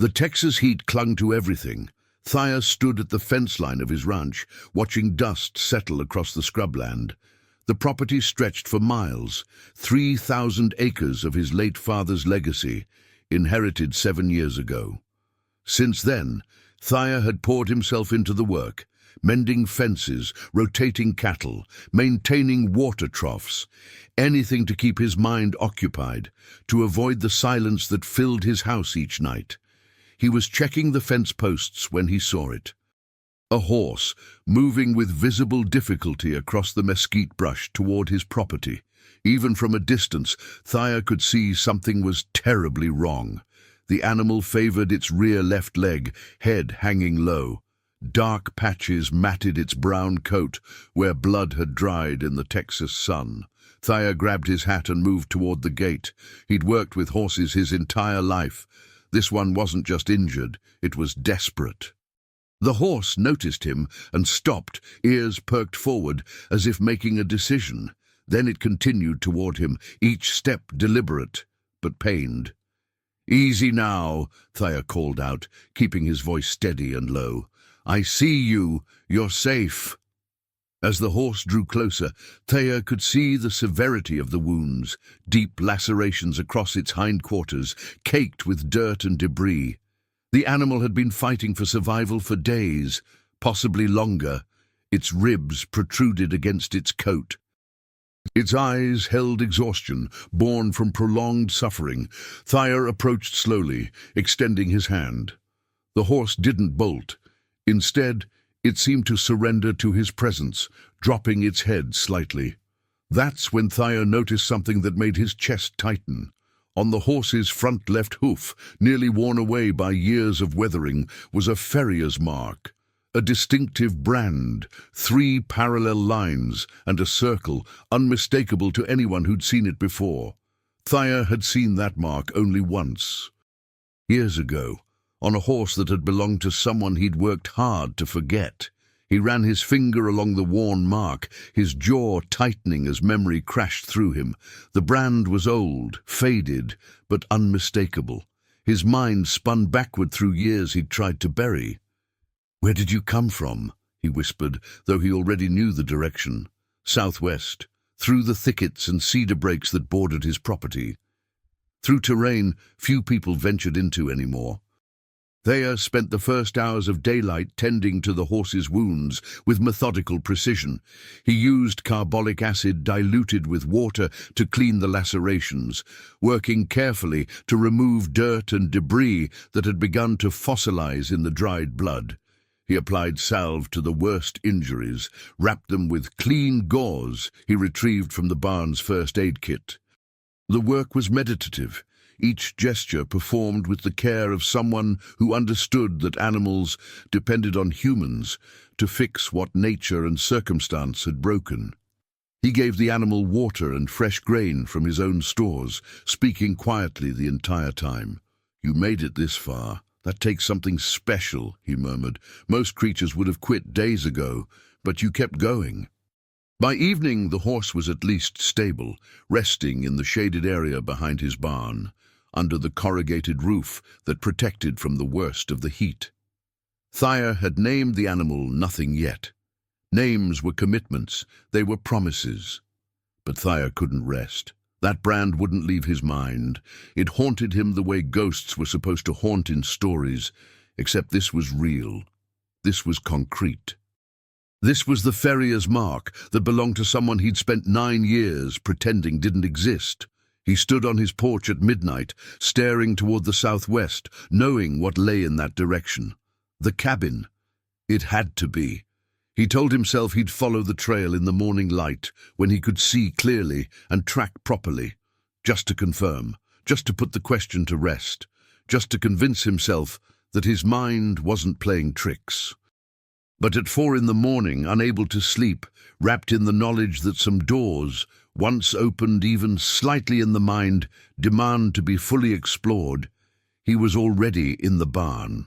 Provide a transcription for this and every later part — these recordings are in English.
The Texas heat clung to everything. Thaya stood at the fence line of his ranch, watching dust settle across the scrubland. The property stretched for miles, 3,000 acres of his late father's legacy, inherited 7 years ago. Since then, Thaya had poured himself into the work, mending fences, rotating cattle, maintaining water troughs, anything to keep his mind occupied, to avoid the silence that filled his house each night. He was checking the fence posts when he saw it. A horse, moving with visible difficulty across the mesquite brush toward his property. Even from a distance, Thaya could see something was terribly wrong. The animal favored its rear left leg, head hanging low. Dark patches matted its brown coat, where blood had dried in the Texas sun. Thaya grabbed his hat and moved toward the gate. He'd worked with horses his entire life. This one wasn't just injured, it was desperate. The horse noticed him and stopped, ears perked forward, as if making a decision. Then it continued toward him, each step deliberate, but pained. "Easy now," Thaya called out, keeping his voice steady and low. "I see you. You're safe." As the horse drew closer, Thaya could see the severity of the wounds, deep lacerations across its hindquarters, caked with dirt and debris. The animal had been fighting for survival for days, possibly longer. Its ribs protruded against its coat. Its eyes held exhaustion, born from prolonged suffering. Thaya approached slowly, extending his hand. The horse didn't bolt. Instead, it seemed to surrender to his presence, dropping its head slightly. That's when Thaya noticed something that made his chest tighten. On the horse's front left hoof, nearly worn away by years of weathering, was a farrier's mark. A distinctive brand, 3 parallel lines, and a circle, unmistakable to anyone who'd seen it before. Thaya had seen that mark only once. Years ago, on a horse that had belonged to someone he'd worked hard to forget. He ran his finger along the worn mark, his jaw tightening as memory crashed through him. The brand was old, faded, but unmistakable. His mind spun backward through years he'd tried to bury. "Where did you come from?" he whispered, though he already knew the direction. "Southwest, through the thickets and cedar brakes that bordered his property. Through terrain few people ventured into anymore." Thaya spent the first hours of daylight tending to the horse's wounds with methodical precision. He used carbolic acid diluted with water to clean the lacerations, working carefully to remove dirt and debris that had begun to fossilize in the dried blood. He applied salve to the worst injuries, wrapped them with clean gauze he retrieved from the barn's first aid kit. The work was meditative. Each gesture performed with the care of someone who understood that animals depended on humans to fix what nature and circumstance had broken. He gave the animal water and fresh grain from his own stores, speaking quietly the entire time. "You made it this far. That takes something special," he murmured. "Most creatures would have quit days ago, but you kept going." By evening, the horse was at least stable, resting in the shaded area behind his barn, under the corrugated roof that protected from the worst of the heat. Thaya had named the animal Nothing Yet. Names were commitments, they were promises. But Thaya couldn't rest. That brand wouldn't leave his mind. It haunted him the way ghosts were supposed to haunt in stories, except this was real. This was concrete. This was the farrier's mark that belonged to someone he'd spent 9 years pretending didn't exist. He stood on his porch at midnight, staring toward the southwest, knowing what lay in that direction. The cabin. It had to be. He told himself he'd follow the trail in the morning light, when he could see clearly and track properly. Just to confirm, just to put the question to rest, just to convince himself that his mind wasn't playing tricks. But at 4 in the morning, unable to sleep, wrapped in the knowledge that some doors, once opened even slightly in the mind, demand to be fully explored, he was already in the barn.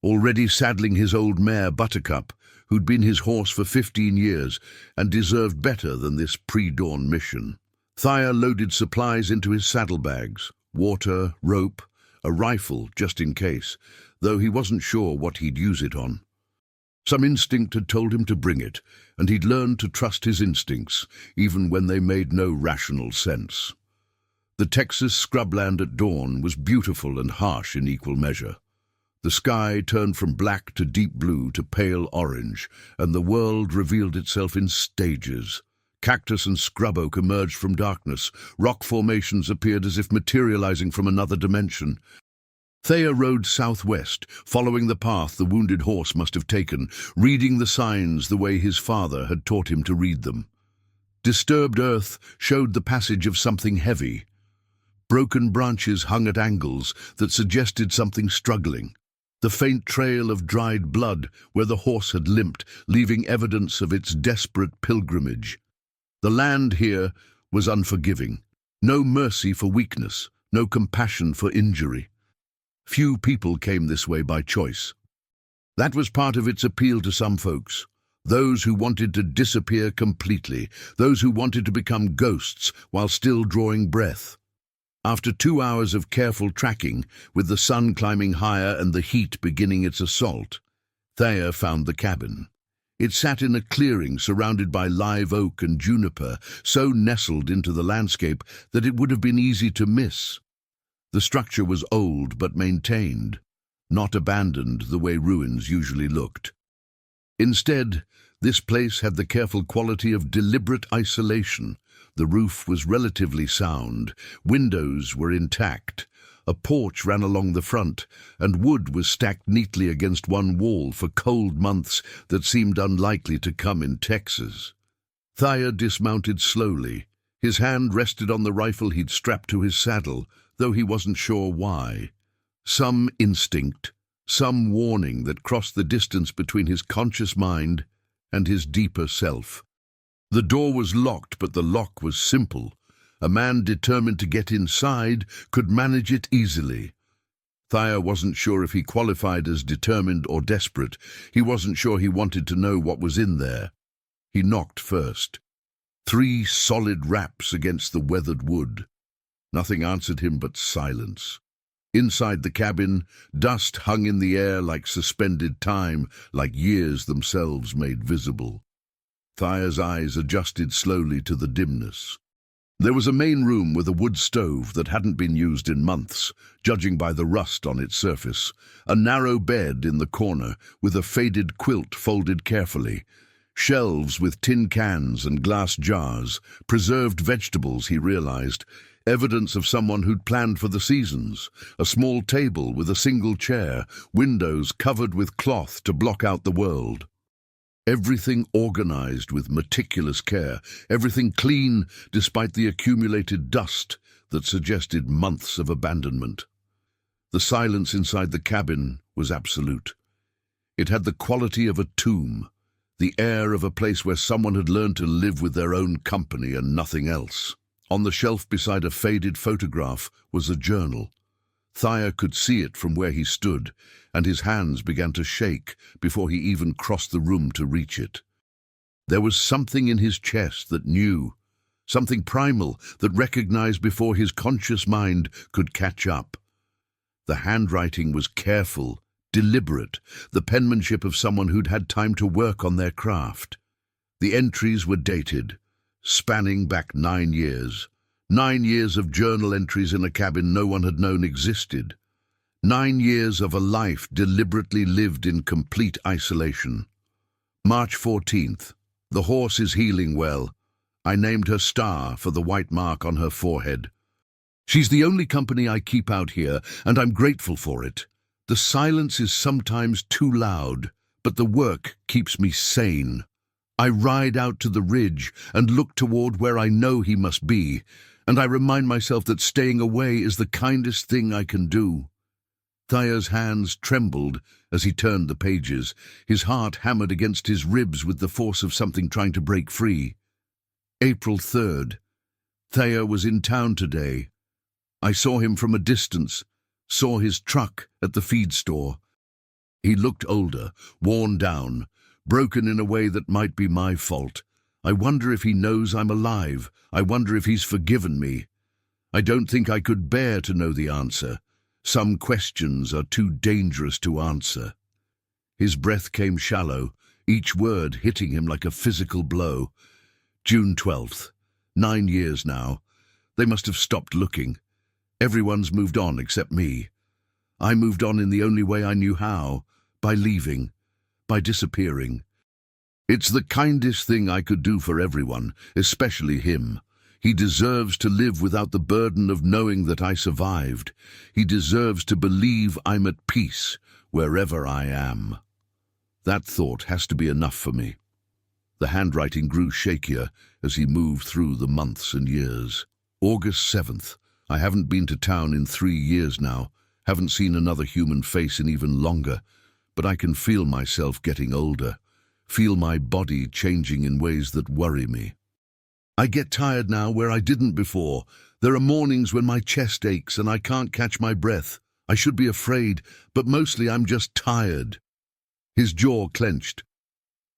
Already saddling his old mare Buttercup, who'd been his horse for 15 years and deserved better than this pre-dawn mission. Thaya loaded supplies into his saddlebags, water, rope, a rifle just in case, though he wasn't sure what he'd use it on. Some instinct had told him to bring it, and he'd learned to trust his instincts, even when they made no rational sense. The Texas scrubland at dawn was beautiful and harsh in equal measure. The sky turned from black to deep blue to pale orange, and the world revealed itself in stages. Cactus and scrub oak emerged from darkness. Rock formations appeared as if materializing from another dimension. Thea rode southwest, following the path the wounded horse must have taken, reading the signs the way his father had taught him to read them. Disturbed earth showed the passage of something heavy. Broken branches hung at angles that suggested something struggling. The faint trail of dried blood where the horse had limped, leaving evidence of its desperate pilgrimage. The land here was unforgiving. No mercy for weakness, no compassion for injury. Few people came this way by choice. That was part of its appeal to some folks. Those who wanted to disappear completely, those who wanted to become ghosts while still drawing breath. After 2 hours of careful tracking, with the sun climbing higher and the heat beginning its assault, Thea found the cabin. It sat in a clearing surrounded by live oak and juniper, so nestled into the landscape that it would have been easy to miss. The structure was old but maintained, not abandoned the way ruins usually looked. Instead, this place had the careful quality of deliberate isolation. The roof was relatively sound, windows were intact, a porch ran along the front, and wood was stacked neatly against one wall for cold months that seemed unlikely to come in Texas. Thea dismounted slowly. His hand rested on the rifle he'd strapped to his saddle, though he wasn't sure why. Some instinct, some warning that crossed the distance between his conscious mind and his deeper self. The door was locked, but the lock was simple. A man determined to get inside could manage it easily. Thea wasn't sure if he qualified as determined or desperate. He wasn't sure he wanted to know what was in there. He knocked first. 3 solid raps against the weathered wood. Nothing answered him but silence. Inside the cabin, dust hung in the air like suspended time, like years themselves made visible. Thea's eyes adjusted slowly to the dimness. There was a main room with a wood stove that hadn't been used in months, judging by the rust on its surface. A narrow bed in the corner, with a faded quilt folded carefully. Shelves with tin cans and glass jars, preserved vegetables, he realized, evidence of someone who'd planned for the seasons. A small table with a single chair, windows covered with cloth to block out the world. Everything organized with meticulous care, everything clean despite the accumulated dust that suggested months of abandonment. The silence inside the cabin was absolute. It had the quality of a tomb, the air of a place where someone had learned to live with their own company and nothing else. On the shelf beside a faded photograph was a journal. Thea could see it from where he stood, and his hands began to shake before he even crossed the room to reach it. There was something in his chest that knew, something primal that recognized before his conscious mind could catch up. The handwriting was careful, deliberate, the penmanship of someone who'd had time to work on their craft. The entries were dated, spanning back 9 years. 9 years of journal entries in a cabin no one had known existed. 9 years of a life deliberately lived in complete isolation. March 14th. The horse is healing well. I named her Star for the white mark on her forehead. She's the only company I keep out here, and I'm grateful for it. The silence is sometimes too loud, but the work keeps me sane. I ride out to the ridge and look toward where I know he must be, and I remind myself that staying away is the kindest thing I can do. Thea's hands trembled as he turned the pages, his heart hammered against his ribs with the force of something trying to break free. April 3rd. Thea was in town today. I saw him from a distance, saw his truck at the feed store. He looked older, worn down, broken in a way that might be my fault. I wonder if he knows I'm alive. I wonder if he's forgiven me. I don't think I could bear to know the answer. Some questions are too dangerous to answer. His breath came shallow, each word hitting him like a physical blow. June 12th. 9 years now. They must have stopped looking. Everyone's moved on except me. I moved on in the only way I knew how, by leaving, by disappearing. It's the kindest thing I could do for everyone, especially him. He deserves to live without the burden of knowing that I survived. He deserves to believe I'm at peace wherever I am. That thought has to be enough for me. The handwriting grew shakier as he moved through the months and years. August 7th. I haven't been to town in 3 years now, haven't seen another human face in even longer, but I can feel myself getting older, feel my body changing in ways that worry me. I get tired now where I didn't before. There are mornings when my chest aches and I can't catch my breath. I should be afraid, but mostly I'm just tired. His jaw clenched.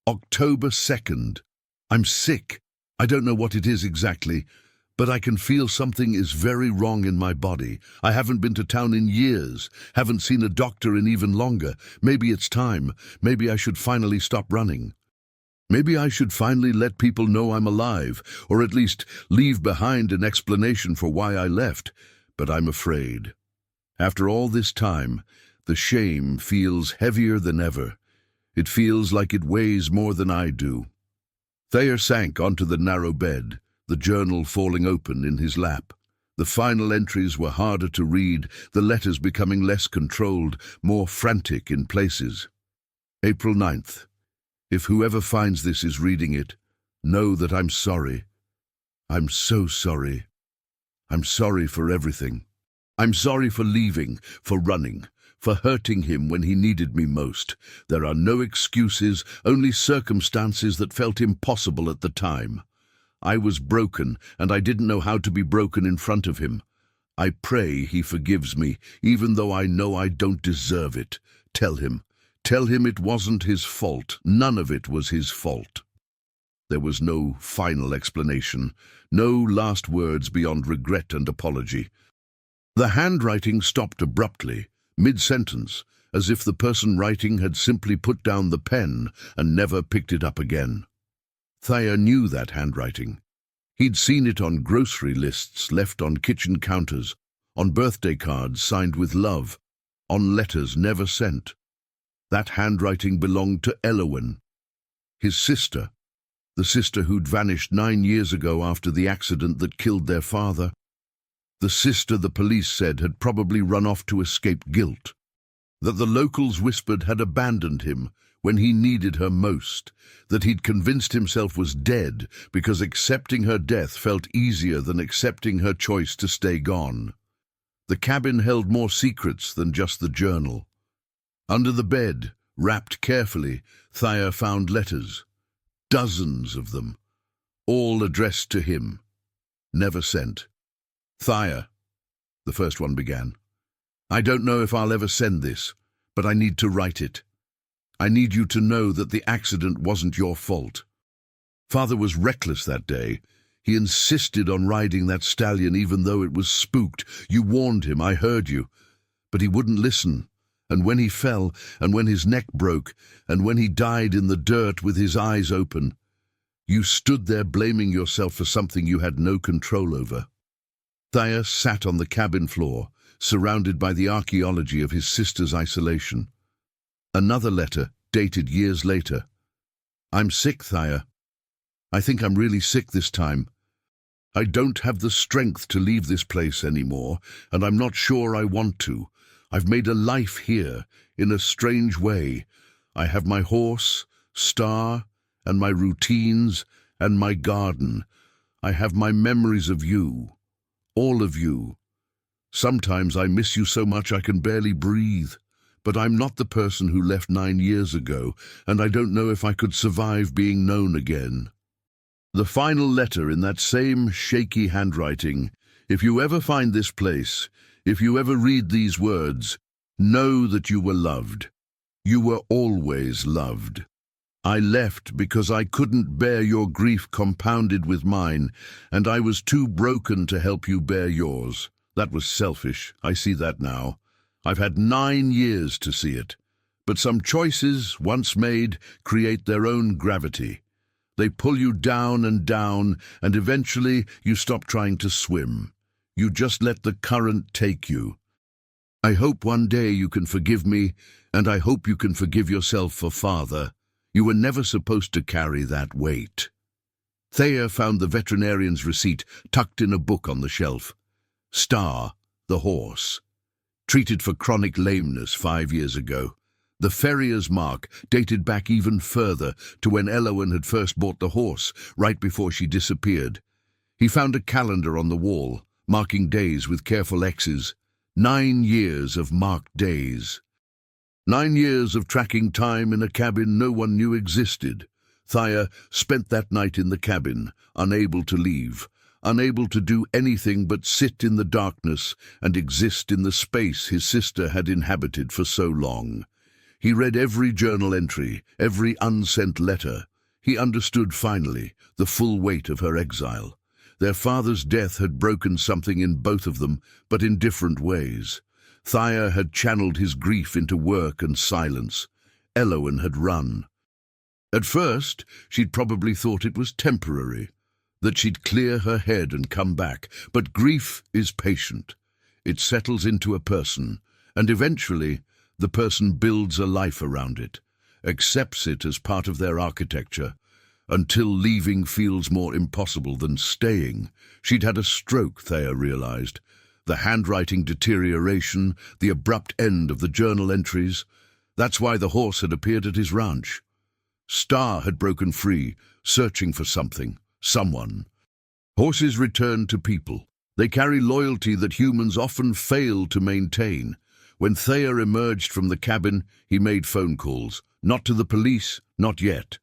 October 2nd. I'm sick. I don't know what it is exactly, but I can feel something is very wrong in my body. I haven't been to town in years, haven't seen a doctor in even longer. Maybe it's time. Maybe I should finally stop running. Maybe I should finally let people know I'm alive, or at least leave behind an explanation for why I left. But I'm afraid. After all this time, the shame feels heavier than ever. It feels like it weighs more than I do. Thayer sank onto the narrow bed, the journal falling open in his lap. The final entries were harder to read, the letters becoming less controlled, more frantic in places. April 9th. If whoever finds this is reading it, know that I'm sorry. I'm so sorry. I'm sorry for everything. I'm sorry for leaving, for running, for hurting him when he needed me most. There are no excuses, only circumstances that felt impossible at the time. I was broken, and I didn't know how to be broken in front of him. I pray he forgives me, even though I know I don't deserve it. Tell him it wasn't his fault. None of it was his fault. There was no final explanation, no last words beyond regret and apology. The handwriting stopped abruptly, mid-sentence, as if the person writing had simply put down the pen and never picked it up again. Thayer knew that handwriting. He'd seen it on grocery lists left on kitchen counters, on birthday cards signed with love, on letters never sent. That handwriting belonged to Elowen, his sister, the sister who'd vanished 9 years ago after the accident that killed their father. The sister the police said had probably run off to escape guilt, that the locals whispered had abandoned him when he needed her most, that he'd convinced himself was dead because accepting her death felt easier than accepting her choice to stay gone. The cabin held more secrets than just the journal. Under the bed, wrapped carefully, Thayer found letters. Dozens of them, all addressed to him, never sent. Thayer, the first one began. I don't know if I'll ever send this, but I need to write it. I need you to know that the accident wasn't your fault. Father was reckless that day. He insisted on riding that stallion even though it was spooked. You warned him, I heard you. But he wouldn't listen. And when he fell, and when his neck broke, and when he died in the dirt with his eyes open, you stood there blaming yourself for something you had no control over. Thayer sat on the cabin floor, surrounded by the archaeology of his sister's isolation. Another letter, dated years later. I'm sick, Thayer. I think I'm really sick this time. I don't have the strength to leave this place anymore, and I'm not sure I want to. I've made a life here, in a strange way. I have my horse, Star, and my routines, and my garden. I have my memories of you, all of you. Sometimes I miss you so much I can barely breathe. But I'm not the person who left 9 years ago, and I don't know if I could survive being known again. The final letter in that same shaky handwriting. If you ever find this place, if you ever read these words, know that you were loved. You were always loved. I left because I couldn't bear your grief compounded with mine, and I was too broken to help you bear yours. That was selfish, I see that now. I've had 9 years to see it. But some choices, once made, create their own gravity. They pull you down, and eventually you stop trying to swim. You just let the current take you. I hope one day you can forgive me, and I hope you can forgive yourself for father. You were never supposed to carry that weight. Thea found the veterinarian's receipt tucked in a book on the shelf. Star, the horse. Treated for chronic lameness 5 years ago. The farrier's mark dated back even further to when Elowen had first bought the horse, right before she disappeared. He found a calendar on the wall, marking days with careful X's. 9 years of marked days. 9 years of tracking time in a cabin no one knew existed. Thea spent that night in the cabin, unable to leave, unable to do anything but sit in the darkness and exist in the space his sister had inhabited for so long. He read every journal entry, every unsent letter. He understood finally the full weight of her exile. Their father's death had broken something in both of them, but in different ways. Thea had channeled his grief into work and silence. Elowen had run. At first, she'd probably thought it was temporary, that she'd clear her head and come back. But grief is patient. It settles into a person, and eventually the person builds a life around it, accepts it as part of their architecture, until leaving feels more impossible than staying. She'd had a stroke, Thea realized. The handwriting deterioration, the abrupt end of the journal entries. That's why the horse had appeared at his ranch. Star had broken free, searching for something, someone. Horses return to people. They carry loyalty that humans often fail to maintain. When Thea emerged from the cabin, he made phone calls. Not to the police, not yet.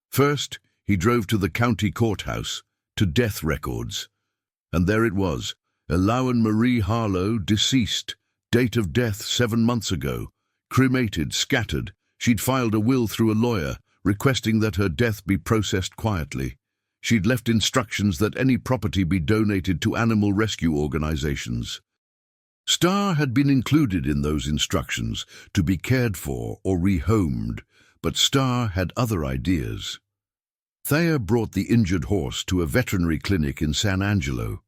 First, he drove to the county courthouse, to death records. And there it was, Elowen Marie Harlow, deceased, date of death 7 months ago, cremated, scattered. She'd filed a will through a lawyer, requesting that her death be processed quietly. She'd left instructions that any property be donated to animal rescue organizations. Star had been included in those instructions, to be cared for or rehomed, but Star had other ideas. Thea brought the injured horse to a veterinary clinic in San Angelo.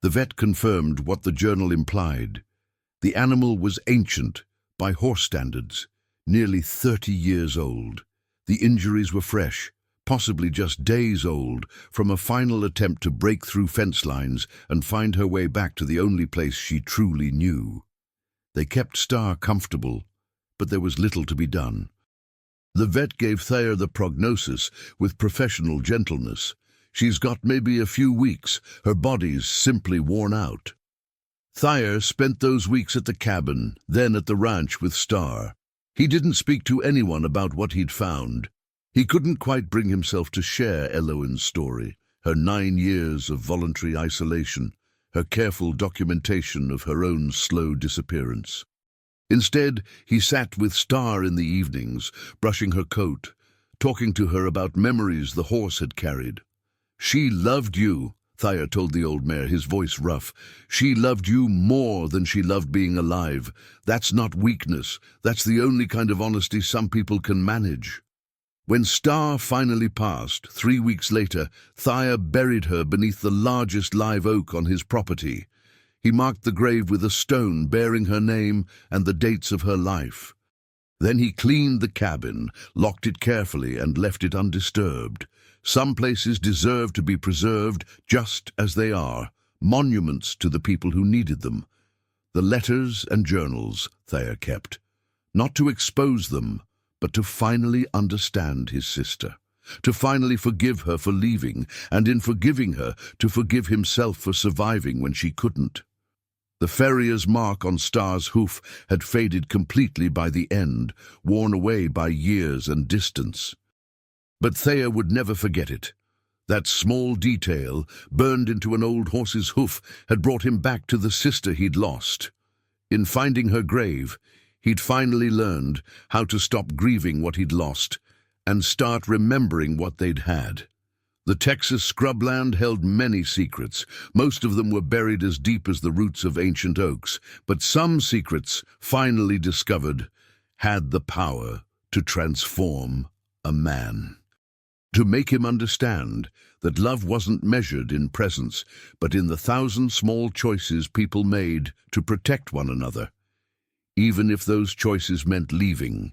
The vet confirmed what the journal implied. The animal was ancient, by horse standards, nearly 30 years old. The injuries were fresh, possibly just days old, from a final attempt to break through fence lines and find her way back to the only place she truly knew. They kept Star comfortable, but there was little to be done. The vet gave Thea the prognosis with professional gentleness. She's got maybe a few weeks. Her body's simply worn out. Thea spent those weeks at the cabin, then at the ranch with Star. He didn't speak to anyone about what he'd found. He couldn't quite bring himself to share Elowen's story, her 9 years of voluntary isolation, her careful documentation of her own slow disappearance. Instead, he sat with Star in the evenings, brushing her coat, talking to her about memories the horse had carried. She loved you, Thea told the old mare, his voice rough. She loved you more than she loved being alive. That's not weakness. That's the only kind of honesty some people can manage. When Star finally passed, 3 weeks later, Thea buried her beneath the largest live oak on his property. He marked the grave with a stone bearing her name and the dates of her life. Then he cleaned the cabin, locked it carefully, and left it undisturbed. Some places deserve to be preserved just as they are, monuments to the people who needed them. The letters and journals Thea kept, not to expose them, but to finally understand his sister, to finally forgive her for leaving, and in forgiving her, to forgive himself for surviving when she couldn't. The farrier's mark on Star's hoof had faded completely by the end, worn away by years and distance. But Thea would never forget it. That small detail, burned into an old horse's hoof, had brought him back to the sister he'd lost. In finding her grave, he'd finally learned how to stop grieving what he'd lost and start remembering what they'd had. The Texas scrubland held many secrets. Most of them were buried as deep as the roots of ancient oaks, but some secrets, finally discovered, had the power to transform a man. To make him understand that love wasn't measured in presence, but in the thousand small choices people made to protect one another, even if those choices meant leaving